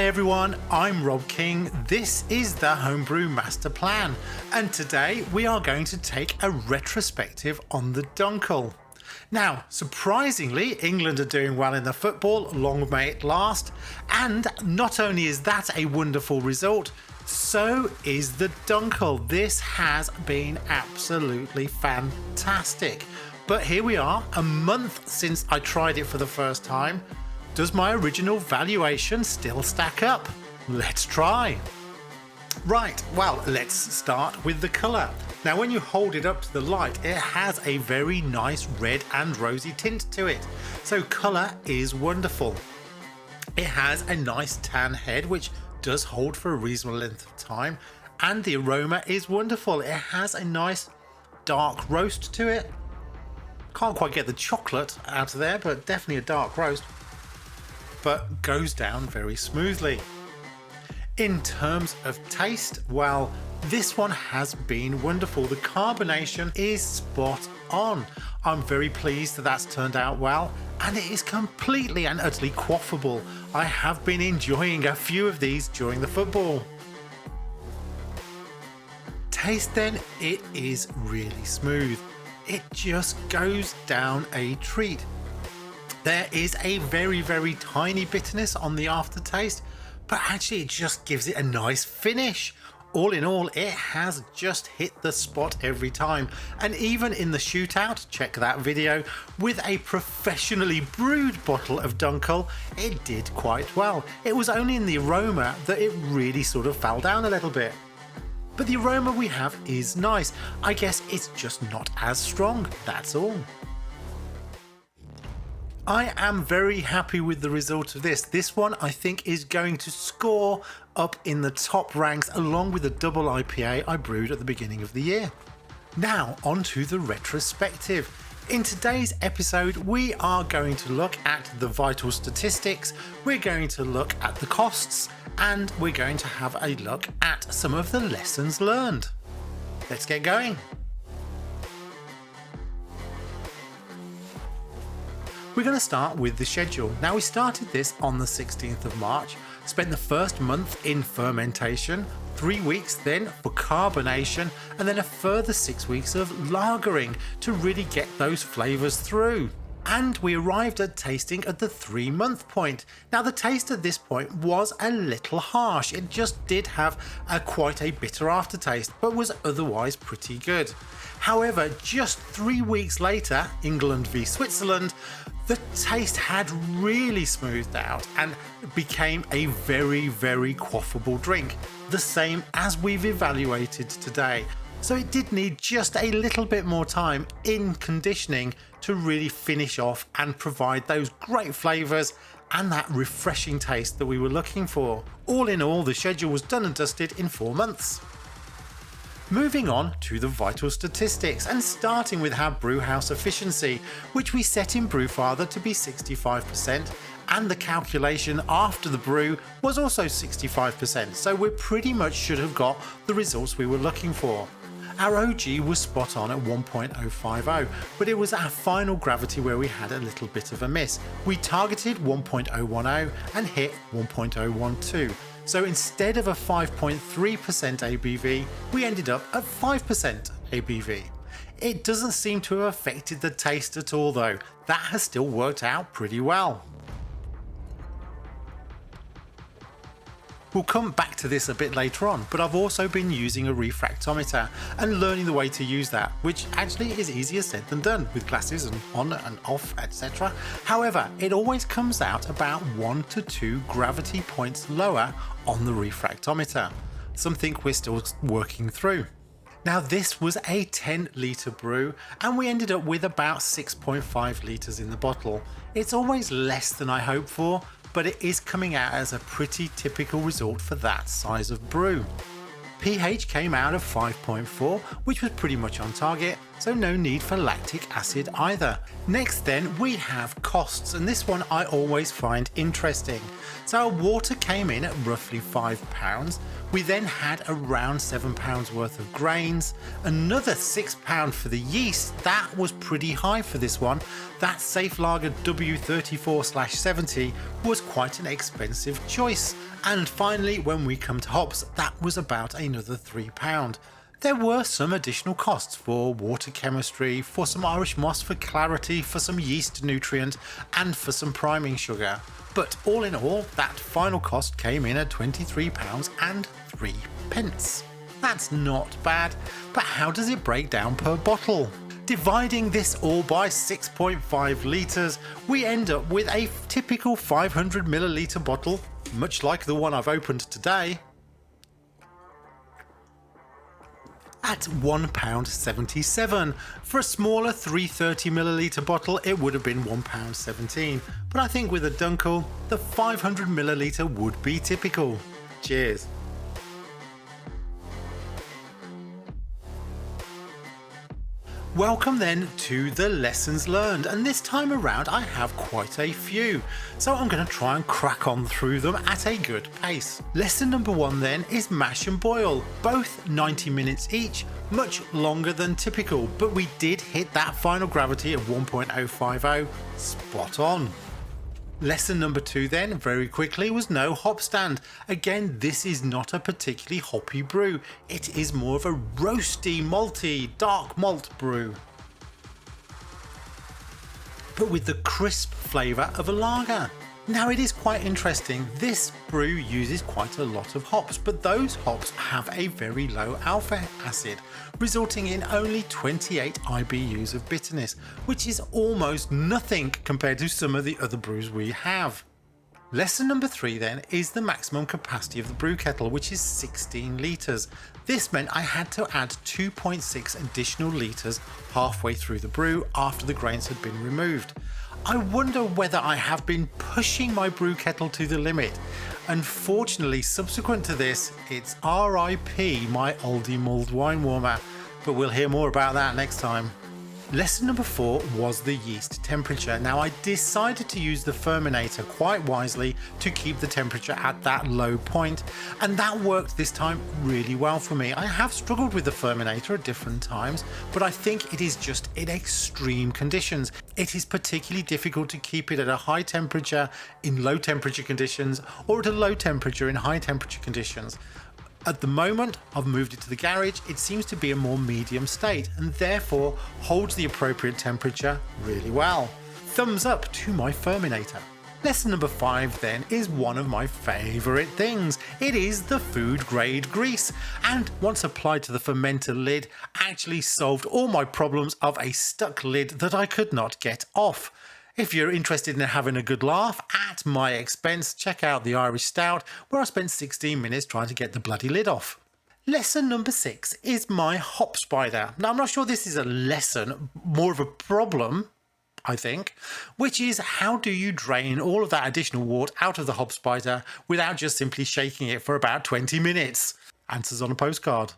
Hi everyone, I'm Rob King. This is the Homebrew Master Plan, and today we are going to take a retrospective on the Dunkel. Now, surprisingly, England are doing well in the football, long may it last, and not only is that a wonderful result, so is the Dunkel. This has been absolutely fantastic. But here we are, a month since I tried it for the first time. Does my original valuation still stack up? Let's try. Right, well, let's start with the colour. Now when you hold it up to the light, it has a very nice red and rosy tint to it. So colour is wonderful. It has a nice tan head which does hold for a reasonable length of time, and the aroma is wonderful. It has a nice dark roast to it. Can't quite get the chocolate out of there, but definitely a dark roast. But goes down very smoothly. In terms of taste, well, this one has been wonderful. The carbonation is spot on. I'm very pleased that that's turned out well, and it is completely and utterly quaffable. I have been enjoying a few of these during the football. Taste then, it is really smooth. It just goes down a treat. There is a very, very tiny bitterness on the aftertaste, but actually it just gives it a nice finish. All in all, it has just hit the spot every time. And even in the shootout, check that video, with a professionally brewed bottle of Dunkel, it did quite well. It was only in the aroma that it really sort of fell down a little bit. But the aroma we have is nice. I guess it's just not as strong, that's all. I am very happy with the result of this. This one I think is going to score up in the top ranks along with the double IPA I brewed at the beginning of the year. Now on to the retrospective. In today's episode we are going to look at the vital statistics, we're going to look at the costs, and we're going to have a look at some of the lessons learned. Let's get going. We're going to start with the schedule. Now we started this on the 16th of March, spent the first month in fermentation, 3 weeks then for carbonation, and then a further 6 weeks of lagering to really get those flavours through. And we arrived at tasting at the 3-month point. Now the taste at this point was a little harsh. It just did have quite a bitter aftertaste, but was otherwise pretty good. However, just 3 weeks later, England v Switzerland, the taste had really smoothed out and became a very, very quaffable drink. The same as we've evaluated today. So it did need just a little bit more time in conditioning to really finish off and provide those great flavours and that refreshing taste that we were looking for. All in all, the schedule was done and dusted in 4 months. Moving on to the vital statistics, and starting with our brewhouse efficiency, which we set in Brewfather to be 65%, and the calculation after the brew was also 65%, so we pretty much should have got the results we were looking for. Our OG was spot on at 1.050, but it was our final gravity where we had a little bit of a miss. We targeted 1.010 and hit 1.012. So instead of a 5.3% ABV, we ended up at 5% ABV. It doesn't seem to have affected the taste at all though. That has still worked out pretty well. We'll come back to this a bit later on, but I've also been using a refractometer and learning the way to use that, which actually is easier said than done with glasses and on and off, etc. However, it always comes out about 1 to 2 gravity points lower on the refractometer, something we're still working through. Now this was a 10-litre brew and we ended up with about 6.5 litres in the bottle. It's always less than I hoped for, but it is coming out as a pretty typical result for that size of brew. pH came out of 5.4, which was pretty much on target, so no need for lactic acid either. Next then we have costs, and this one I always find interesting. So our water came in at roughly £5. We then had around £7 worth of grains, another £6 for the yeast. That was pretty high for this one. That Safe Lager W34/70 was quite an expensive choice. And finally, when we come to hops, that was about another £3. There were some additional costs for water chemistry, for some Irish moss for clarity, for some yeast nutrient, and for some priming sugar. But all in all, that final cost came in at £23.03. That's not bad, but how does it break down per bottle? Dividing this all by 6.5 litres, we end up with a typical 500ml bottle, much like the one I've opened today, at £1.77. For a smaller 330ml bottle it would have been £1.17, but I think with a Dunkel the 500ml would be typical. Cheers. Welcome then to the lessons learned, and this time around I have quite a few, so I'm going to try and crack on through them at a good pace. Lesson number 1 then is mash and boil, both 90 minutes each, much longer than typical, but we did hit that final gravity of 1.050, spot on. Lesson number 2 then, very quickly, was no hop stand. Again, this is not a particularly hoppy brew. It is more of a roasty, malty, dark malt brew, but with the crisp flavour of a lager. Now it is quite interesting, this brew uses quite a lot of hops, but those hops have a very low alpha acid, resulting in only 28 IBUs of bitterness, which is almost nothing compared to some of the other brews we have. Lesson number 3 then is the maximum capacity of the brew kettle, which is 16 litres. This meant I had to add 2.6 additional litres halfway through the brew after the grains had been removed. I wonder whether I have been pushing my brew kettle to the limit. Unfortunately, subsequent to this, it's RIP my oldie mulled wine warmer, but we'll hear more about that next time. Lesson number 4 was the yeast temperature. Now I decided to use the fermentator quite wisely to keep the temperature at that low point, and that worked this time really well for me. I have struggled with the fermentator at different times, but I think it is just in extreme conditions. It is particularly difficult to keep it at a high temperature in low temperature conditions, or at a low temperature in high temperature conditions. At the moment, I've moved it to the garage. It seems to be a more medium state and therefore holds the appropriate temperature really well. Thumbs up to my fermentator. Lesson number 5 then is one of my favourite things. It is the food grade grease, and once applied to the fermenter lid actually solved all my problems of a stuck lid that I could not get off. If you're interested in having a good laugh at my expense, check out the Irish Stout, where I spent 16 minutes trying to get the bloody lid off. Lesson number 6 is my hop spider. Now I'm not sure this is a lesson, more of a problem, I think, which is how do you drain all of that additional wort out of the hop spider without just simply shaking it for about 20 minutes? Answers on a postcard.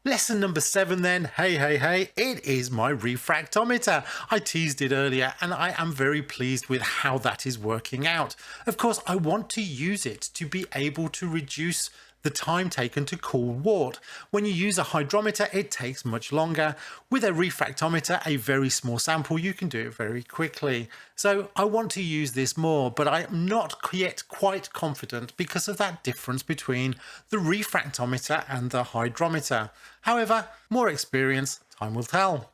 Lesson number 7 then, hey, it is my refractometer. I teased it earlier and I am very pleased with how that is working out. Of course, I want to use it to be able to reduce the time taken to cool wort. When you use a hydrometer, it takes much longer. With a refractometer, a very small sample, you can do it very quickly. So I want to use this more, but I'm not yet quite confident because of that difference between the refractometer and the hydrometer. However, more experience, time will tell.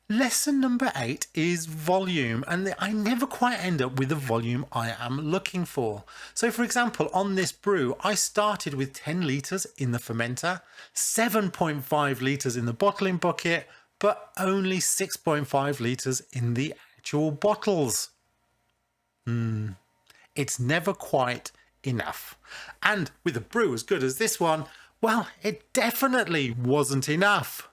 Lesson number 8 is volume, and I never quite end up with the volume I am looking for. So for example, on this brew, I started with 10 litres in the fermenter, 7.5 litres in the bottling bucket, but only 6.5 litres in the actual bottles. It's never quite enough. And with a brew as good as this one, well, it definitely wasn't enough.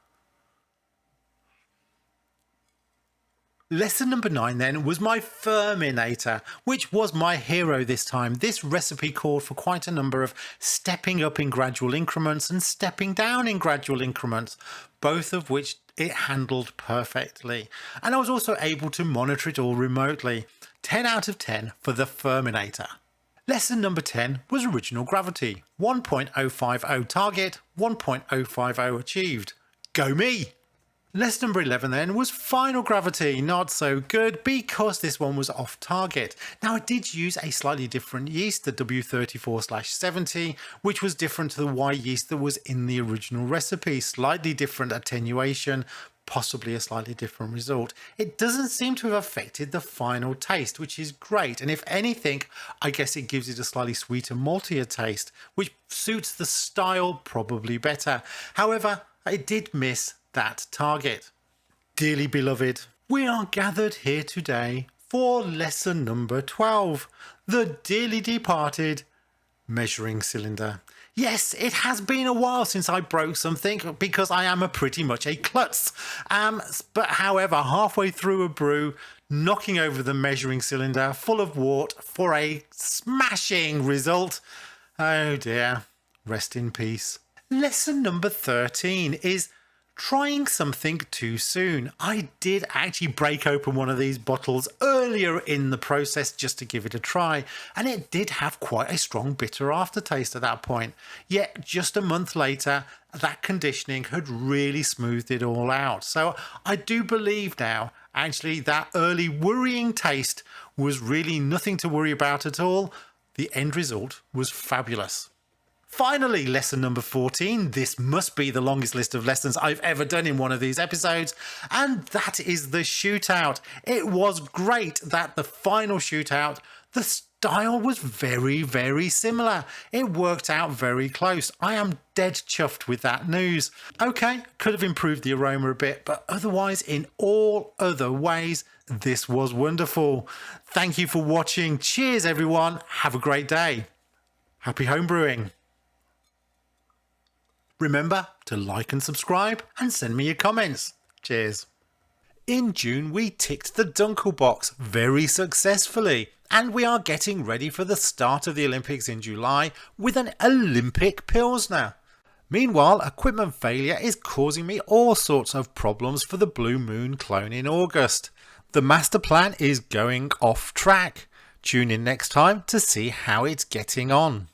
Lesson number 9 then was my ferminator, which was my hero this time. This recipe called for quite a number of stepping up in gradual increments and stepping down in gradual increments, both of which it handled perfectly. And I was also able to monitor it all remotely. 10 out of 10 for the Ferminator. Lesson number 10 was original gravity. 1.050 target, 1.050 achieved. Go me! Lesson number 11 then was final gravity. Not so good because this one was off target. Now I did use a slightly different yeast, the W34/70, which was different to the Y yeast that was in the original recipe. Slightly different attenuation, possibly a slightly different result. It doesn't seem to have affected the final taste, which is great. And if anything, I guess it gives it a slightly sweeter, maltier taste, which suits the style probably better. However, it did miss that target. Dearly beloved, we are gathered here today for lesson number 12, the dearly departed measuring cylinder. Yes, it has been a while since I broke something because I am pretty much a klutz. But however, halfway through a brew, knocking over the measuring cylinder full of wort for a smashing result. Oh dear, rest in peace. Lesson number 13 is trying something too soon. I did actually break open one of these bottles earlier in the process just to give it a try, and it did have quite a strong bitter aftertaste at that point. Yet just a month later, that conditioning had really smoothed it all out. So I do believe now, actually, that early worrying taste was really nothing to worry about at all. The end result was fabulous. Finally, lesson number 14. This must be the longest list of lessons I've ever done in one of these episodes, and that is the shootout. It was great that the final shootout, the style was very, very similar. It worked out very close. I am dead chuffed with that news. Okay, could have improved the aroma a bit, but otherwise, in all other ways, this was wonderful. Thank you for watching. Cheers, everyone. Have a great day. Happy homebrewing. Remember to like and subscribe and send me your comments. Cheers. In June, we ticked the Dunkel box very successfully, and we are getting ready for the start of the Olympics in July with an Olympic Pilsner. Meanwhile, equipment failure is causing me all sorts of problems for the Blue Moon clone in August. The master plan is going off track. Tune in next time to see how it's getting on.